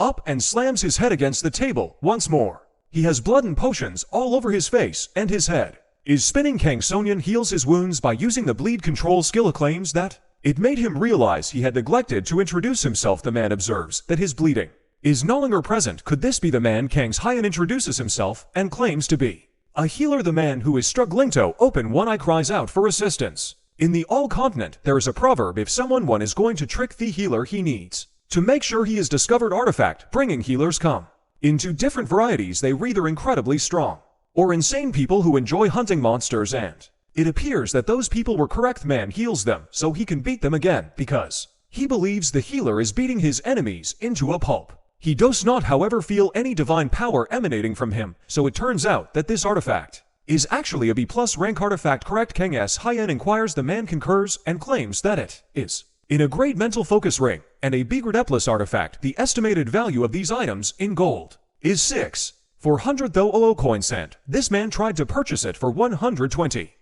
up and slams his head against the table once more. He has blood and potions all over his face and his head is spinning. Kang Sonyeon heals his wounds by using the bleed control skill. Claims that it made him realize he had neglected to introduce himself. The man observes that his bleeding is no longer present. Could this be the man? Kang Hyan introduces himself and claims to be a healer. The man, who is struggling to open one eye, cries out for assistance. In the all continent, there is a proverb: if one is going to trick the healer, he needs to make sure he has discovered artifact. Bringing healers come in two different varieties. They were either incredibly strong or insane people who enjoy hunting monsters, and it appears that those people were correct. Man heals them so he can beat them again because he believes the healer is beating his enemies into a pulp. He does not, however, feel any divine power emanating from him, so it turns out that this artifact is actually a B+ rank artifact. Correct? Kang Hyan inquires. The man concurs and claims that it is in a great mental focus ring and a B+ artifact. The estimated value of these items in gold is 6,400 coins, and this man tried to purchase it for 120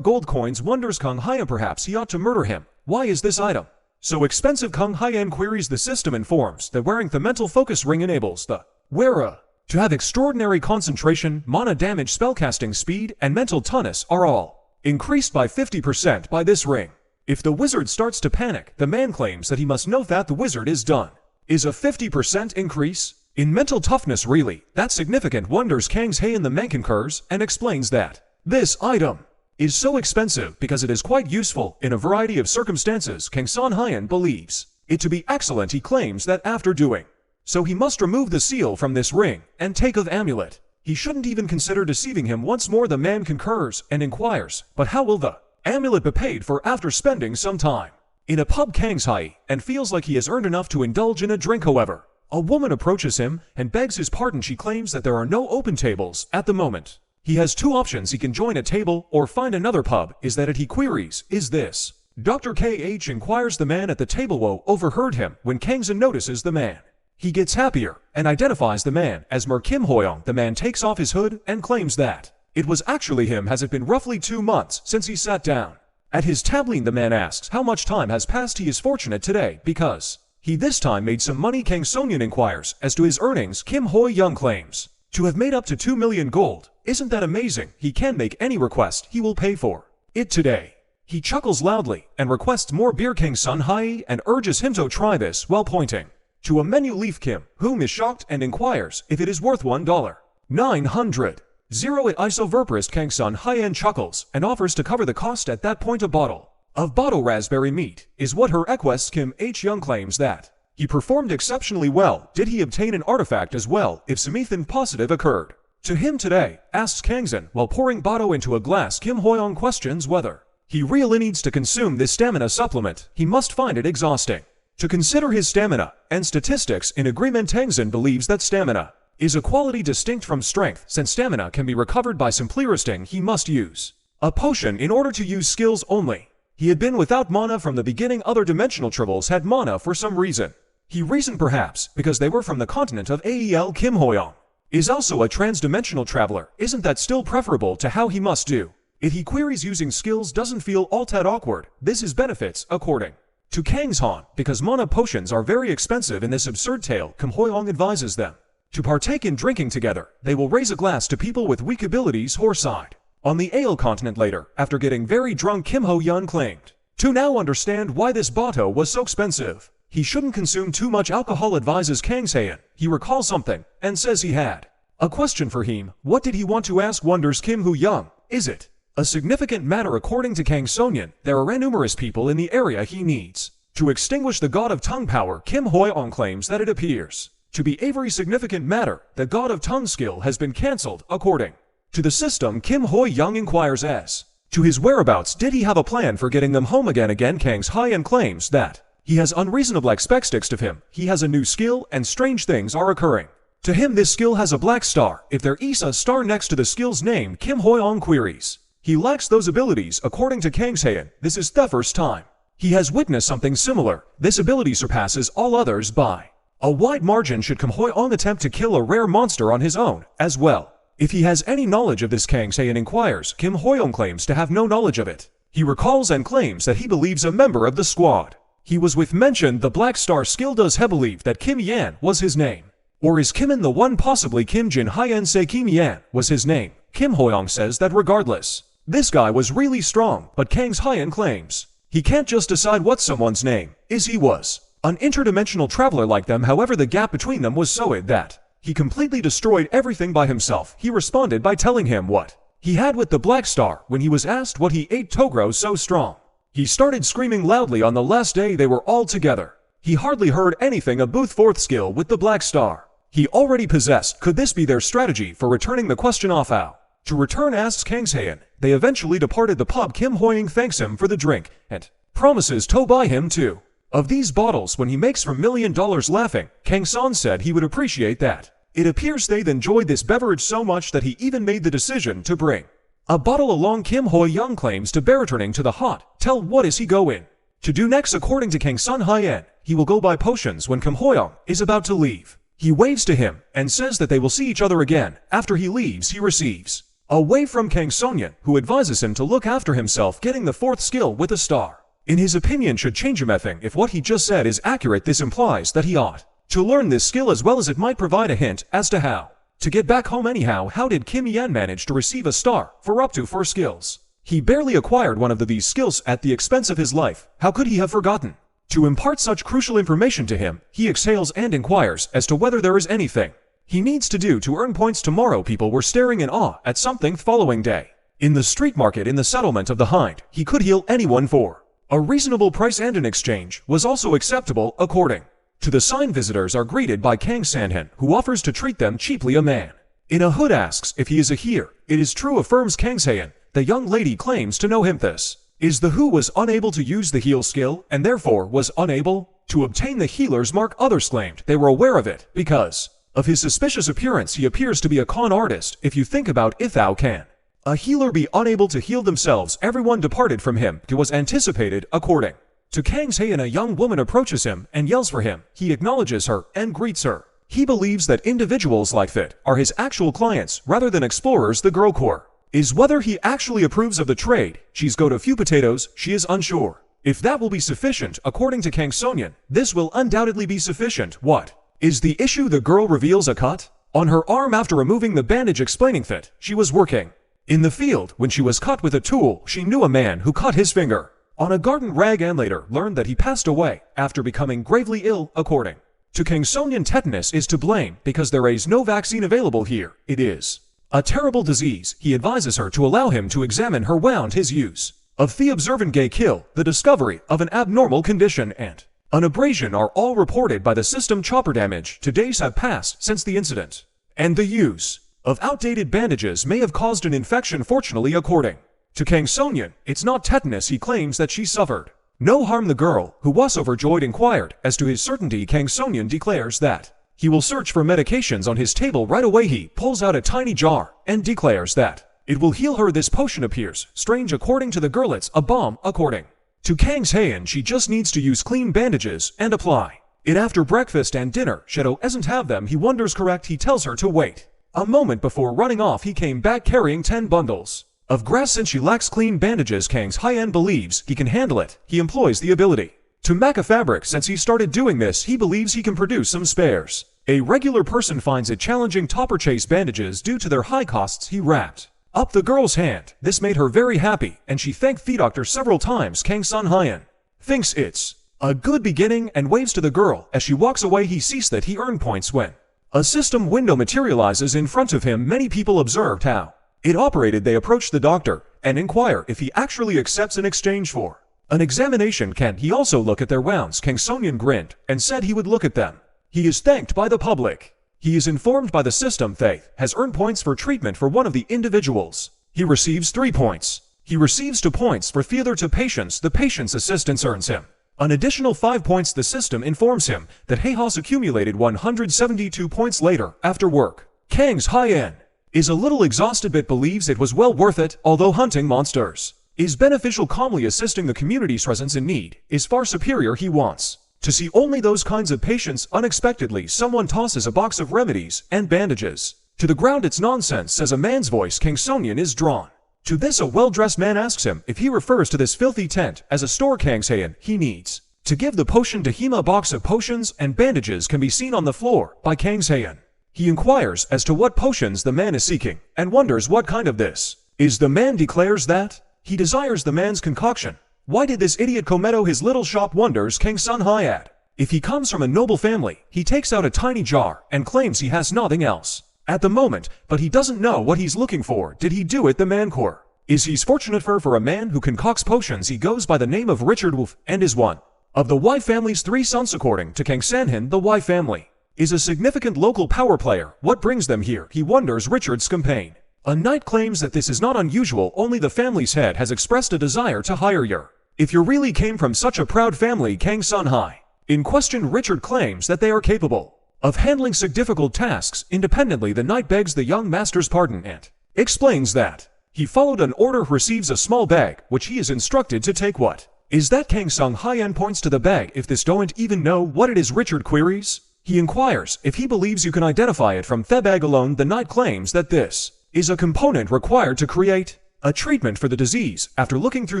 gold coins. Wonders Kang Hyan perhaps he ought to murder him. Why is this item so expensive? Kang Hyan queries. The system informs that wearing the mental focus ring enables the wearer to have extraordinary concentration, mana damage, spellcasting speed, and mental toughness are all increased by 50% by this ring. If the wizard starts to panic, the man claims that he must know that the wizard is done. Is a 50% increase in mental toughness really that significant? Wonders Kang Hyan. The man concurs and explains that this item is so expensive because it is quite useful in a variety of circumstances. Kang Hyan believes it to be excellent. He claims that after doing so, he must remove the seal from this ring and take of amulet. He shouldn't even consider deceiving him once more. The man concurs and inquires, but how will the amulet be paid for? After spending some time in a pub, Kang Hyan and feels like he has earned enough to indulge in a drink. However, a woman approaches him and begs his pardon. She claims that there are no open tables at the moment. He has two options: he can join a table or find another pub. Is that it? He queries. Is this Dr. KH? Inquires the man at the table. Woe overheard him. When Kang Hyan notices the man, he gets happier and identifies the man as Kim Hoyoung. The man takes off his hood and claims that it was actually him. Has it been roughly 2 months since he sat down at his tabline? The man asks how much time has passed. He is fortunate today because he this time made some money. Kang Sonyeon inquires as to his earnings. Kim Hoyoung claims to have made up to 2 million gold. Isn't that amazing? He can make any request. He will pay for it today. He chuckles loudly and requests more beer. Kang Hyan and urges him to try this while pointing to a menu leaf. Kim, whom is shocked, and inquires if it is worth $1,900. It isoverperist. Kang Hyan chuckles and offers to cover the cost. At that point, a bottle of raspberry meat is what her requests. Kim Young claims that he performed exceptionally well. Did he obtain an artifact as well if something positive occurred to him today? Asks Kang Hyan while pouring bottle into a glass. Kim Hoyoung questions whether he really needs to consume this stamina supplement. He must find it exhausting to consider his stamina and statistics. In agreement, Kang Hyan believes that stamina is a quality distinct from strength. Since stamina can be recovered by simply resting, he must use a potion in order to use skills only. He had been without mana from the beginning. Other dimensional tribbles had mana for some reason. He reasoned perhaps because they were from the continent of Ael. Kim Hoyoung is also a trans-dimensional traveler. Isn't that still preferable to how he must do it? He queries. Using skills doesn't feel all that awkward. This is benefits according to Kang Hyan because mana potions are very expensive in this absurd tale. Kim Hoyoung advises them to partake in drinking together. They will raise a glass to people with weak abilities. Horside on the Ale continent later, after getting very drunk, Kim Hoyoung claimed to now understand why this bottle was so expensive. He shouldn't consume too much alcohol, advises Kang Hyan. He recalls something and says he had a question for him. What did he want to ask? Wonders Kim Hoyoung. Is it a significant matter? According to Kang Sonyeon, there are numerous people in the area he needs to extinguish the god of tongue power. Kim Hoyoung claims that it appears to be a very significant matter. The god of tongue skill has been cancelled according to the system. Kim Hoyoung inquires as to his whereabouts. Did he have a plan for getting them home again? Kang Hyan claims that he has unreasonable expectations of him. He has a new skill and strange things are occurring to him. This skill has a black star. If there is a star next to the skill's name, Kim Hoyoung queries. He lacks those abilities according to Kang Hyan. This is the first time he has witnessed something similar. This ability surpasses all others by a wide margin. Should Kim Hoyoung attempt to kill a rare monster on his own as well? If he has any knowledge of this, Kang Hyan inquires. Kim Hoyoung claims to have no knowledge of it. He recalls and claims that he believes a member of the squad He was with mentioned the Black Star skill. Does he believe that Kim Yan was his name? Or is Kimin the one? Possibly Kim Jin Hyen say Kim Yan was his name. Kim Hoyong says that regardless, this guy was really strong, but Kang's Hyen claims he can't just decide what someone's name is. He was an interdimensional traveler like them. However, the gap between them was so wide that he completely destroyed everything by himself. He responded by telling him what he had with the Black Star. When he was asked what he ate to grow so strong, he started screaming loudly. On the last day they were all together, he hardly heard anything about fourth skill with the Black Star he already possessed. Could this be their strategy for returning the question off how to return, asks Kang's Hayan. They eventually departed the pub. Kim Hoying thanks him for the drink and promises to buy him two of these bottles when he makes from $1 million. Laughing, Kang Son said he would appreciate that. It appears they enjoyed this beverage so much that he even made the decision to bring a bottle along. Kim Hoyong claims to be returning to the hotel. What is he going to do next? According to Kang Son Hyen, he will go buy potions. When Kim Hoyong is about to leave, he waves to him and says that they will see each other again. After he leaves, he receives a wave from Kang Sonyeon, who advises him to look after himself. Getting the fourth skill with a star, in his opinion, should change him. If what he just said is accurate, this implies that he ought to learn this skill as well as it might provide a hint as to how to get back home. Anyhow, how did Kim Yan manage to receive a star for up to 4 skills? He barely acquired one of these skills at the expense of his life. How could he have forgotten to impart such crucial information to him? He exhales and inquires as to whether there is anything he needs to do to earn points tomorrow. People were staring in awe at something. The following day, in the street market in the settlement of the Hind, he could heal anyone for a reasonable price, and an exchange was also acceptable. According to the sign, visitors are greeted by Kang Sanhan, who offers to treat them cheaply. A man in a hood asks if he is a here. It is true, affirms Kang Sayan. The young lady claims to know him. This is the who was unable to use the heal skill and therefore was unable to obtain the healer's mark. Others claimed they were aware of it because of his suspicious appearance. He appears to be a con artist. If you think about it, how can a healer be unable to heal themselves? Everyone departed from him. It was anticipated. According to Kang's Hayan, a young woman approaches him and yells for him. He acknowledges her and greets her. He believes that individuals like that are his actual clients rather than explorers. The girl core is whether he actually approves of the trade. She's got a few potatoes. She is unsure if that will be sufficient. According to Kang Sonyeon, this will undoubtedly be sufficient. What is the issue? The girl reveals a cut on her arm after removing the bandage, explaining that she was working in the field when she was cut with a tool. She knew a man who cut his finger on a garden rag and later learned that he passed away after becoming gravely ill. According to Kang Sonyeon, tetanus is to blame because there is no vaccine available here. It is a terrible disease. He advises her to allow him to examine her wound. His use of the observant gay kill, the discovery of an abnormal condition, and an abrasion are all reported by the system. Chopper damage. 2 days have passed since the incident, and the use of outdated bandages may have caused an infection. Fortunately, according to Kang Sonyeon, it's not tetanus. He claims that she suffered no harm. The girl, who was overjoyed, inquired as to his certainty. Kang Sonyeon declares that he will search for medications on his table right away. He pulls out a tiny jar and declares that it will heal her. This potion appears strange. According to the girl, it's a bomb. According to Kang's Hayan, she just needs to use clean bandages and apply it after breakfast and dinner. Shadow doesn't have them. He wonders. Correct. He tells her to wait a moment before running off. He came back carrying 10 bundles of grass. Since she lacks clean bandages, Kang's Hayan believes he can handle it. He employs the ability to make a fabric. Since he started doing this, he believes he can produce some spares. A regular person finds it challenging to purchase bandages due to their high costs. He wrapped up the girl's hand. This made her very happy, and she thanked the doctor several times. Kang Son Hyen thinks it's a good beginning and waves to the girl. As she walks away, he sees that he earned points when a system window materializes in front of him. Many people observed how it operated. They approach the doctor and inquire if he actually accepts an exchange for an examination. Can he also look at their wounds? Kang Sonyeon grinned and said he would look at them. He is thanked by the public. He is informed by the system Faith has earned points for treatment for one of the individuals. He receives 3 points. He receives 2 points for theater to patients. The patient's assistance earns him an additional 5 points. The system informs him that he has accumulated 172 points later after work. Kang's Hyen is a little exhausted but believes it was well worth it. Although hunting monsters is beneficial, calmly assisting the community's presence in need is far superior. He wants to see only those kinds of patients. Unexpectedly, someone tosses a box of remedies and bandages to the ground. It's nonsense, says a man's voice. Kang Sonyeon is drawn to this. A well-dressed man asks him if he refers to this filthy tent as a store. Kang Sayan, he needs To give the potion to him, a box of potions and bandages can be seen on the floor by Kang's Heian. He inquires as to what potions the man is seeking, and wonders what kind of this is. The man declares that he desires the man's concoction. Why did this idiot Kometo his little shop, wonders Kang Sun-hyat. If he comes from a noble family, he takes out a tiny jar and claims he has nothing else at the moment, but he doesn't know what he's looking for. Did he do it? The man core is he's fortunate for a man who concocts potions. He goes by the name of Richard Wolf and is one of the Y family's 3 sons. According to Kang Sanhin, the Y family is a significant local power player. What brings them here? He wonders. Richard's campaign. A knight claims that this is not unusual, only the family's head has expressed a desire to hire you. If you really came from such a proud family, Kang Sun-hai. In question, Richard claims that they are capable of handling such difficult tasks independently. The knight begs the young master's pardon and explains that he followed an order. Receives a small bag, which he is instructed to take. What is that? Kang Sun-hyat points to the bag. If this don't even know what it is, Richard queries. He inquires if he believes you can identify it from the bag alone. The knight claims that this is a component required to create a treatment for the disease. After looking through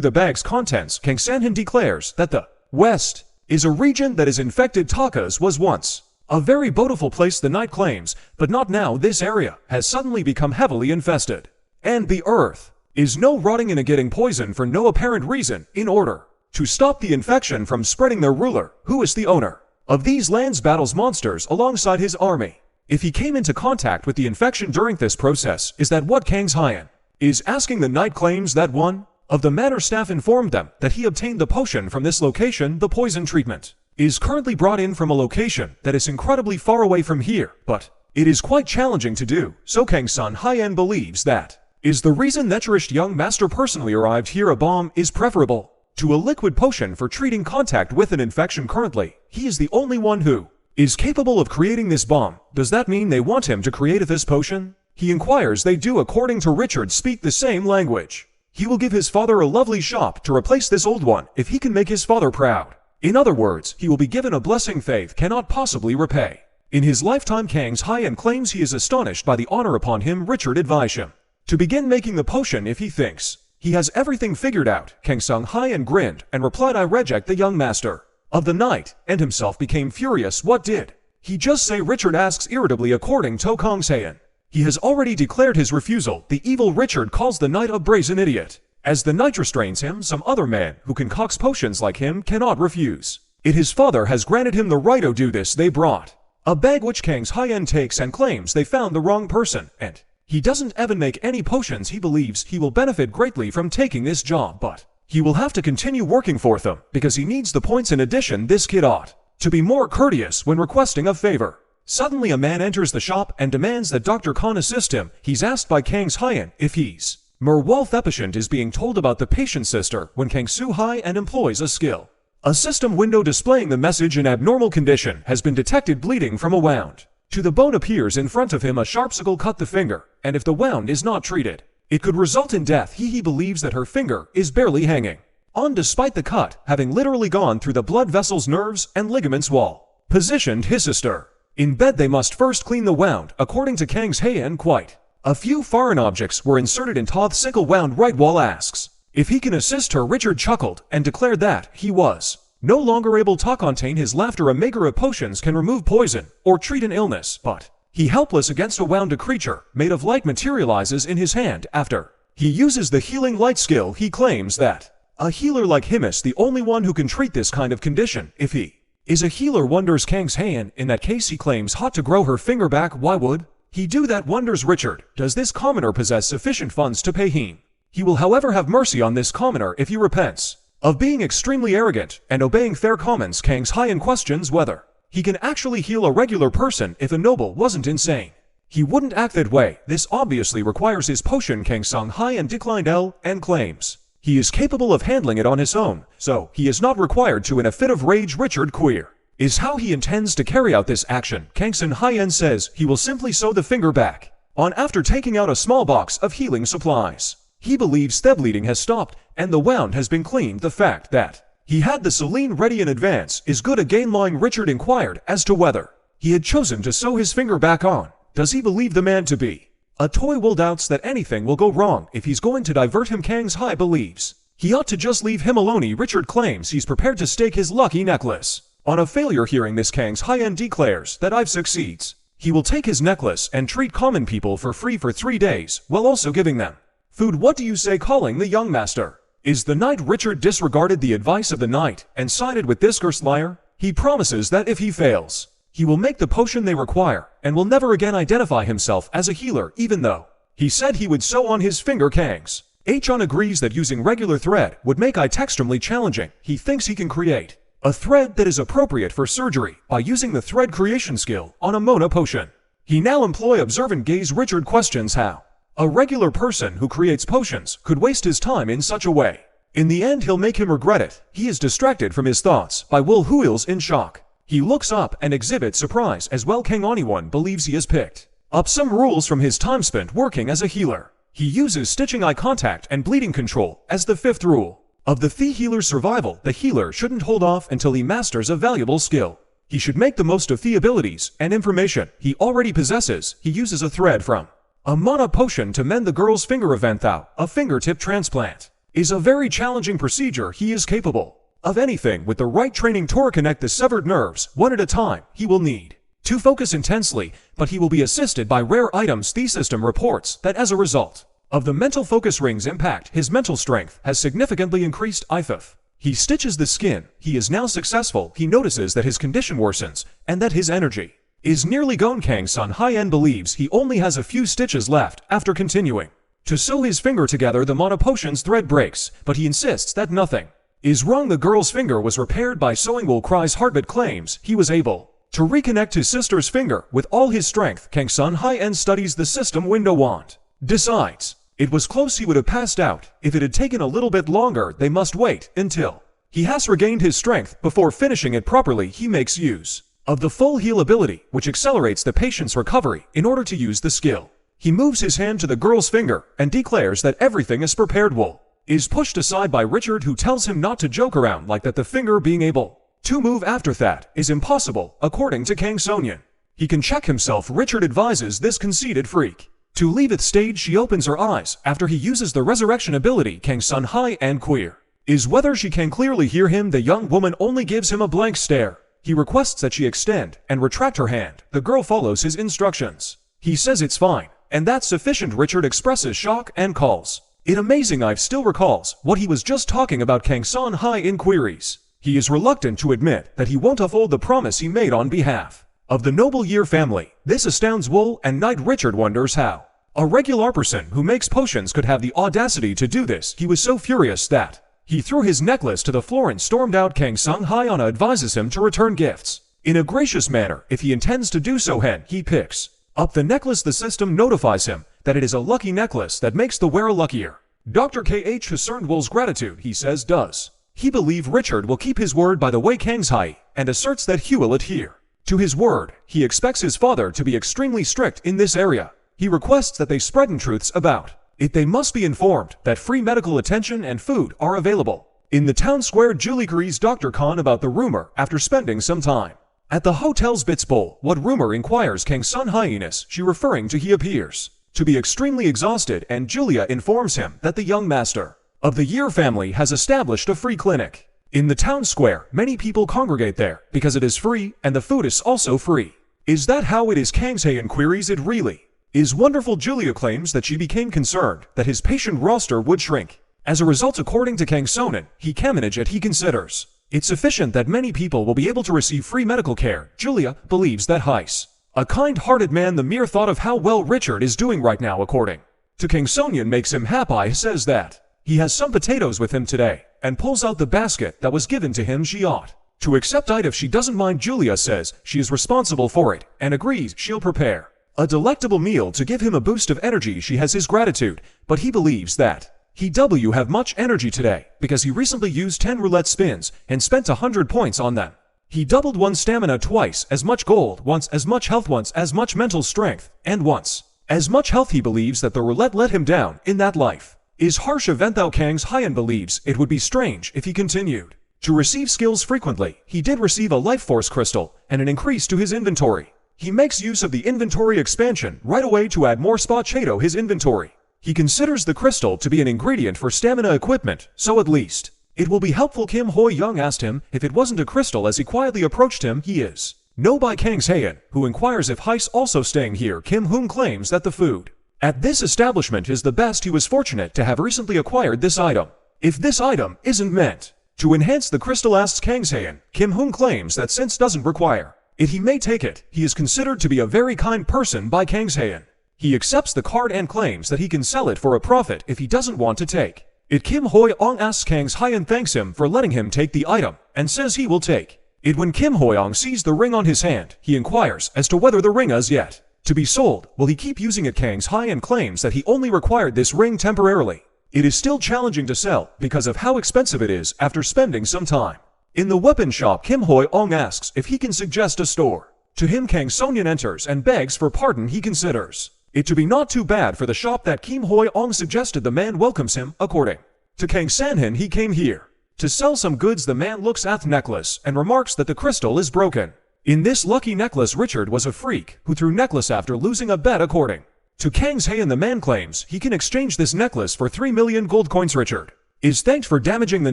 the bag's contents, Kang Sanhin declares that the West is a region that is infected. Takas was once a very beautiful place, the knight claims, but not now. This area has suddenly become heavily infested, and the earth is no rotting and getting poisoned for no apparent reason. In order to stop the infection from spreading, their ruler, who is the owner of these lands, battles monsters alongside his army. If he came into contact with the infection during this process, is that what Kang's Heian is asking? The knight claims that one of the manor staff informed them that he obtained the potion from this location. The poison treatment is currently brought in from a location that is incredibly far away from here, but it is quite challenging to do, so Kang Sun-hyat believes that is the reason that cherished young master personally arrived here. A bomb is preferable to a liquid potion for treating contact with an infection. Currently, he is the only one who is capable of creating this bomb. Does that mean they want him to create this potion? He inquires. They do. According to Richard, speak the same language. He will give his father a lovely shop to replace this old one if he can make his father proud. In other words, he will be given a blessing faith cannot possibly repay in his lifetime. Kang's Heian claims he is astonished by the honor upon him. Richard advises him to begin making the potion if he thinks he has everything figured out. Kang Sun-hyat grinned and replied, I reject the young master of the night, and himself became furious. What did he just say? Richard asks irritably. According to Kang Heian, he has already declared his refusal. The evil Richard calls the knight a brazen idiot. As the knight restrains him, some other man who concocts potions like him cannot refuse it. His father has granted him the right to do this. They brought a bag which Kang's Heian takes and claims they found the wrong person, and he doesn't even make any potions. He believes he will benefit greatly from taking this job, but he will have to continue working for them because he needs the points. In addition, this kid ought to be more courteous when requesting a favor. Suddenly a man enters the shop and demands that Dr. Khan assist him. He's asked by Kang's Heian if he's the patient is being told about the patient's sister when Kang Su-hai and employs a skill. A system window displaying the message an abnormal condition has been detected. Bleeding from a wound to the bone appears in front of him. A sharp sickle cut the finger, and if the wound is not treated, it could result in death. He believes that her finger is barely hanging on despite the cut having literally gone through the blood vessels, nerves, and ligaments. While positioned his sister in bed, they must first clean the wound. According to Kang's Heian, quite a few foreign objects were inserted in Toth's sickle wound. Right Wall asks if he can assist her. Richard chuckled and declared that he was no longer able to contain his laughter. A maker of potions can remove poison or treat an illness, but he helpless against a wound. A creature made of light materializes in his hand after he uses the healing light skill. He claims that a healer like him is the only one who can treat this kind of condition. If he is a healer, wonders Kang's Heian. In that case, he claims hot to grow her finger back. Why would he do that, wonders Richard. Does this commoner possess sufficient funds to pay him? He will however have mercy on this commoner if he repents of being extremely arrogant and obeying fair commands. Kang's Heian questions whether he can actually heal a regular person if a noble wasn't insane. He wouldn't act that way. This obviously requires his potion. Kang Sun-hyat declined and claims he is capable of handling it on his own, so he is not required to. In a fit of rage, Richard queer is how he intends to carry out this action. Kang Sun-hyat says he will simply sew the finger back on after taking out a small box of healing supplies. He believes the bleeding has stopped and the wound has been cleaned. The fact that he had the saline ready in advance is good again. Lying, Richard inquired as to whether he had chosen to sew his finger back on. Does he believe the man to be a toy? Will doubts that anything will go wrong if he's going to divert him. Kang's Heian believes He ought to just leave him alone. Richard claims he's prepared to stake his lucky necklace on a failure. Hearing this, Kang's high-end declares that if succeeds, he will take his necklace and treat common people for free for 3 days, while also giving them food. What do you say? Calling the young master is the knight. Richard disregarded the advice of the knight and sided with this cursed liar. He promises that if he fails, he will make the potion they require and will never again identify himself as a healer, even though he said he would sew on his finger. Kang's Hon agrees that using regular thread would make it extremely challenging. He thinks he can create a thread that is appropriate for surgery by using the thread creation skill on a Mona potion. He now employ observant gaze. Richard questions how a regular person who creates potions could waste his time in such a way. In the end, he'll make him regret it. He is distracted from his thoughts by Will, who is in shock. He looks up and exhibits surprise as well. Kang Oniwon believes he has picked up some rules from his time spent working as a healer. He uses stitching, eye contact, and bleeding control as the 5th rule of the healer's survival. The healer shouldn't hold off until he masters a valuable skill. He should make the most of the abilities and information he already possesses. He uses a thread from a mana potion to mend the girl's finger. A fingertip transplant is a very challenging procedure. He is capable of anything with the right training to reconnect the severed nerves one at a time. He will need to focus intensely, but he will be assisted by rare items. The system reports that as a result of the mental focus ring's impact, his mental strength has significantly increased. If he stitches the skin, he is now successful. He notices that his condition worsens and that his energy is nearly gone. Kang's son Hien believes he only has a few stitches left. After continuing to sew his finger together, the mana potion's thread breaks, but he insists that nothing is wrong. The girl's finger was repaired by sewing. Will cries. Heartbeat claims he was able to reconnect his sister's finger with all his strength. Kang's son Hien studies the system window wand. Decides it was close. He would have passed out if it had taken a little bit longer. They must wait until he has regained his strength before finishing it properly. He makes use of the full heal ability, which accelerates the patient's recovery. In order to use the skill, he moves his hand to the girl's finger and declares that everything is prepared. Will is pushed aside by Richard, who tells him not to joke around like that. The finger being able to move after that is impossible, according to Kang Sonyeon. He can check himself. Richard advises this conceited freak to leave the stage. She opens her eyes after he uses the resurrection ability. Kang's son High and queer is whether she can clearly hear him. The young woman only gives him a blank stare. He requests that she extend and retract her hand. The girl follows his instructions. He says it's fine, and that's sufficient. Richard expresses shock and calls it amazing. Ive still recalls what he was just talking about. Kang Son High inquiries. He is reluctant to admit that he won't uphold the promise he made on behalf of the noble Year family. This astounds Wool and Knight. Richard wonders how a regular person who makes potions could have the audacity to do this. He was so furious that he threw his necklace to the floor and stormed out. Kang Sung Hyuna advises him to return gifts in a gracious manner if he intends to do so. He picks up the necklace. The system notifies him that it is a lucky necklace that makes the wearer luckier. Dr. K.H. discerned Wool's gratitude. He says does he believe Richard will keep his word by the way Kang's high, and asserts that he will adhere to his word. He expects his father to be extremely strict in this area. He requests that they spread truths about it. They must be informed that free medical attention and food are available in the town square. Julie queries Dr. Khan about the rumor after spending some time at the hotel's Bits Bowl. What rumor, inquires Kang Sun Hyenas. She referring to he appears to be extremely exhausted, and Julia informs him that the young master of the Year family has established a free clinic in the town square. Many people congregate there because it is free and the food is also free. Is that how it is? Kang's Hae queries. It really is wonderful. Julia claims that she became concerned that his patient roster would shrink. As a result, according to Kang Sonen, he can manage it. He considers it sufficient that many people will be able to receive free medical care. Julia believes that Heis, a kind-hearted man, the mere thought of how well Richard is doing right now, according to Kang Sonyeon, makes him happy. He says that he has some potatoes with him today, and pulls out the basket that was given to him. She ought to accept it if she doesn't mind. Julia says she is responsible for it, and agrees she'll prepare a delectable meal to give him a boost of energy. She has his gratitude, but he believes that he w have much energy today, because he recently used 10 roulette spins, and spent 100 points on them. He doubled one stamina, twice as much gold, once as much health, once as much mental strength, and once as much health. He believes that the roulette let him down in that life is harsh event. Thou Kang's Hyen believes it would be strange if he continued to receive skills frequently. He did receive a life force crystal and an increase to his inventory. He makes use of the inventory expansion right away to add more spot to his inventory. He considers the crystal to be an ingredient for stamina equipment, so at least it will be helpful. Kim Hoi-young asked him if it wasn't a crystal as he quietly approached him. He is. No, by Kang Haeun, who inquires if He's also staying here. Kim Hoon claims that the food at this establishment is the best. He was fortunate to have recently acquired this item. If this item isn't meant to enhance the crystal, asks Kang Haeun, Kim Hoon claims that since doesn't require it, he may take it. He is considered to be a very kind person by Kang Haeun. He accepts the card and claims that he can sell it for a profit if he doesn't want to take it. Kim Hoi-young asks Kang Haeun thanks him for letting him take the item and says he will take it. When Kim Hoi-young sees the ring on his hand, he inquires as to whether the ring is yet to be sold. Will he keep using it? Kang Haeun claims that he only required this ring temporarily. It is still challenging to sell because of how expensive it is after spending some time in the weapon shop. Kim Hoi-young asks if he can suggest a store to him. Kang Sonyeon enters and begs for pardon. He considers it to be not too bad for the shop that Kim Hoi-young suggested. The man welcomes him. According to Kang Sanhin, he came here to sell some goods. The man looks at the necklace and remarks that the crystal is broken. In this lucky necklace, Richard was a freak who threw necklace after losing a bet. According to Kang Haeun, the man claims he can exchange this necklace for 3 million gold coins. Richard is thanked for damaging the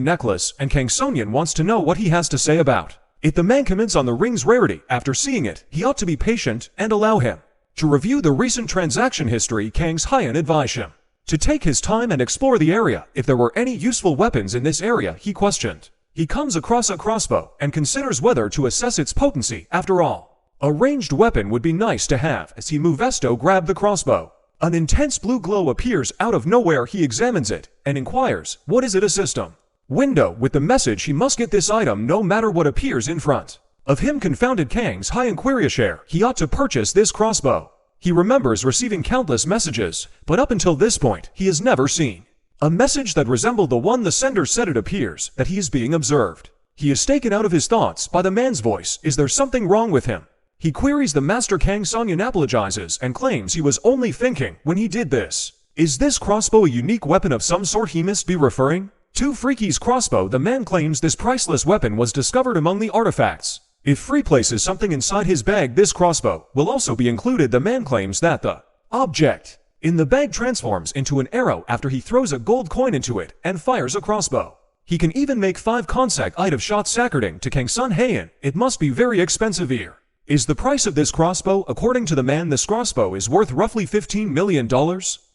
necklace, and Kang Sonyeon wants to know what he has to say about it. The man comments on the ring's rarity. After seeing it, he ought to be patient and allow him to review the recent transaction history. Kang Haeun advised him to take his time and explore the area. If there were any useful weapons in this area, he questioned. He comes across a crossbow and considers whether to assess its potency. After all, a ranged weapon would be nice to have. As he moves to grab the crossbow, an intense blue glow appears out of nowhere. He examines it and inquires, what is it? A system window with the message he must get this item no matter what appears in front of him. Confounded, Kang Haeun queries share he ought to purchase this crossbow. He remembers receiving countless messages, but up until this point, he has never seen a message that resembled the one the sender said. It appears that he is being observed. He is taken out of his thoughts by the man's voice. Is there something wrong with him? He queries the master. Kang Sonyeon apologizes and claims he was only thinking when he did this. Is this crossbow a unique weapon of some sort he must be referring to? Freaky's crossbow. The man claims this priceless weapon was discovered among the artifacts. If Free places something inside his bag, this crossbow will also be included. The man claims that the object in the bag transforms into an arrow after he throws a gold coin into it and fires a crossbow. He can even make 5 consecutive shots. According to Kang Haeun, it must be very expensive. Here is the price of this crossbow. According to the man, this crossbow is worth roughly $15 million.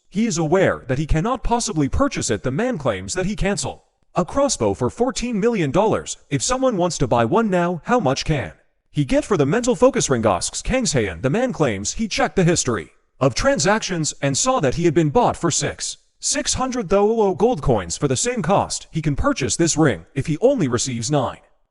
He is aware that he cannot possibly purchase it. The man claims that he cancel a crossbow for $14 million. If someone wants to buy one now, how much can he get for the mental focus ring? Asks Kang Haeun. The man claims he checked the history of transactions and saw that he had been bought for 600,000 gold coins. For the same cost, he can purchase this ring if he only receives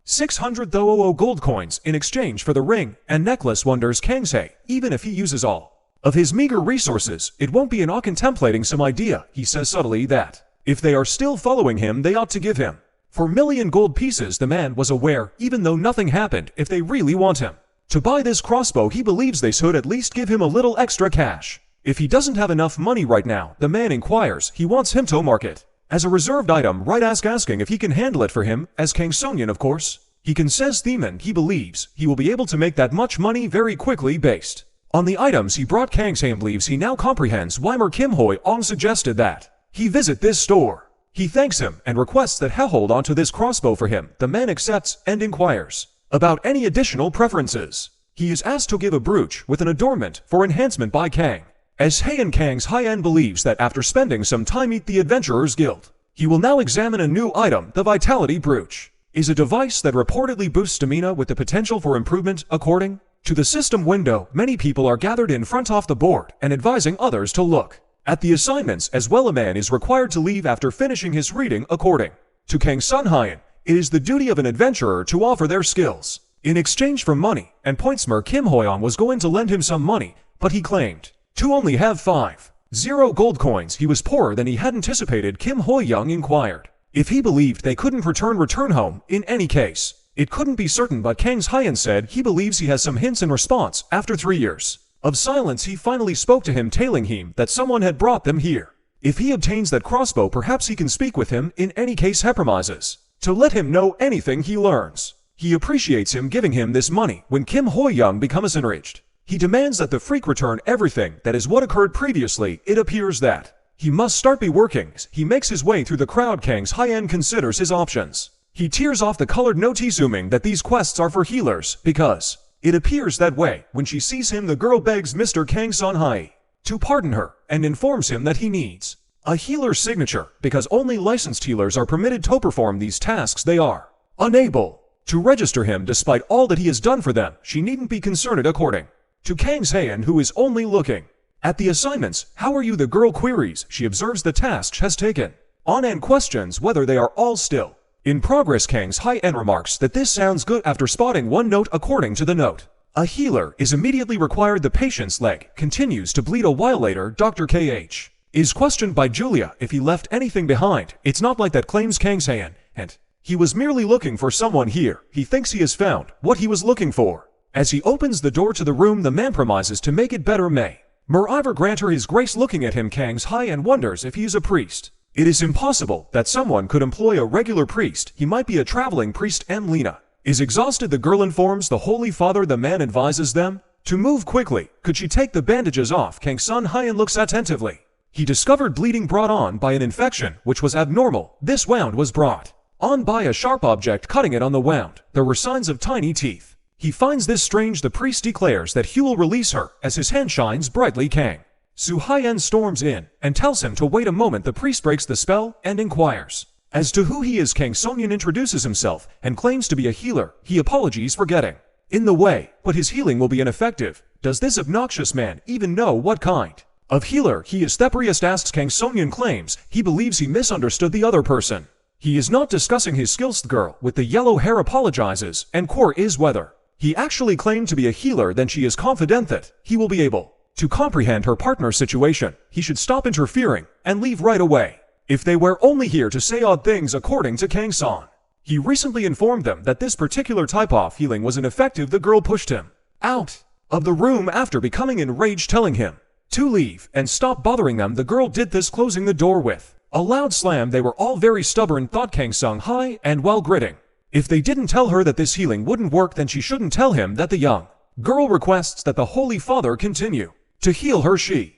600,000 gold coins in exchange for the ring and necklace. Wonders Kang Haeun, even if he uses all of his meager resources, it won't be enough. Contemplating some idea, he says subtly that if they are still following him, they ought to give him 4 million gold pieces. The man was aware, even though nothing happened, if they really want him to buy this crossbow, he believes they should at least give him a little extra cash. If he doesn't have enough money right now, the man inquires, he wants him to mark it as a reserved item, right? Asking if he can handle it for him, as Kang Sonyeon, of course, he can. Says Theman he believes he will be able to make that much money very quickly based on the items he brought. Kang Haeun believes he now comprehends why Kim Hoi-young suggested that he visit this store. He thanks him and requests that he hold onto this crossbow for him. The man accepts and inquires about any additional preferences. He is asked to give a brooch with an adornment for enhancement by Kang. As Haeun, Kang Haeun believes that after spending some time at the Adventurers Guild, he will now examine a new item. The Vitality Brooch is a device that reportedly boosts stamina with the potential for improvement. According to the system window, many people are gathered in front of the board and advising others to look at the assignments as well. A man is required to leave after finishing his reading. According to Kang Haeun, it is the duty of an adventurer to offer their skills in exchange for money and points. Kim Hoi-young was going to lend him some money, but he claimed to only have 50 gold coins. He was poorer than he had anticipated. Kim Hoi-young inquired if he believed they couldn't return home. In any case, it couldn't be certain, but Kang Haeun said he believes he has some hints in response. After 3 years of silence, he finally spoke to him, telling him that someone had brought them here. If he obtains that crossbow, perhaps he can speak with him. In any case, he promises to let him know anything he learns. He appreciates him giving him this money. When Kim Hoi-young becomes enraged, he demands that the freak return everything. That is what occurred previously. It appears that He must start be working. He makes his way through the crowd. Kang's Hien considers his options. He tears off the colored note, assuming that these quests are for healers, because it appears that way. When she sees him, the girl begs Mr. Kang Sun-hai to pardon her and informs him that he needs a healer's signature because only licensed healers are permitted to perform these tasks. They are unable to register him despite all that he has done for them. She needn't be concerned according to Kang's Hien, who is only looking at the assignments. How are you? The girl queries. She observes the tasks has taken on and questions whether they are all still in progress. Kang's Hien remarks that this sounds good after spotting one note. According to the note, a healer is immediately required. The patient's leg continues to bleed. A while later, Dr. KH is questioned by Julia if he left anything behind. It's not like that, claims Kang's Hien, and he was merely looking for someone here. He thinks he has found what he was looking for. As he opens the door to the room, the man promises to make it better. May Meriver grant her his grace. Looking at him, Kang's Hien wonders if he is a priest. It is impossible that someone could employ a regular priest. He might be a traveling priest. And Lena is exhausted. The girl informs the Holy Father. The man advises them to move quickly. Could she take the bandages off? Kang Sun-Hien looks attentively. He discovered bleeding brought on by an infection, which was abnormal. This wound was brought on by a sharp object cutting it on the wound. There were signs of tiny teeth. He finds this strange. The priest declares that he will release her as his hand shines brightly. Kang Su-Hien storms in and tells him to wait a moment. The priest breaks the spell and inquires as to who he is. Kang Sonyeon introduces himself and claims to be a healer. He apologizes for getting in the way, but his healing will be ineffective. Does this obnoxious man even know what kind of healer he is? The priest asks. Kang Sonyeon claims he believes he misunderstood the other person. He is not discussing his skills. The girl with the yellow hair apologizes and is whether he actually claimed to be a healer. Then she is confident that he will be able to comprehend her partner's situation. He should stop interfering and leave right away. If they were only here to say odd things. According to Kang Son, he recently informed them that this particular type of healing was ineffective. The girl pushed him out of the room after becoming enraged, telling him to leave and stop bothering them. The girl did this, closing the door with a loud slam. They were all very stubborn, thought Kang Sun-hai, and while gritting, if they didn't tell her that this healing wouldn't work, then she shouldn't tell him that. The young girl requests that the Holy Father continue to heal her. She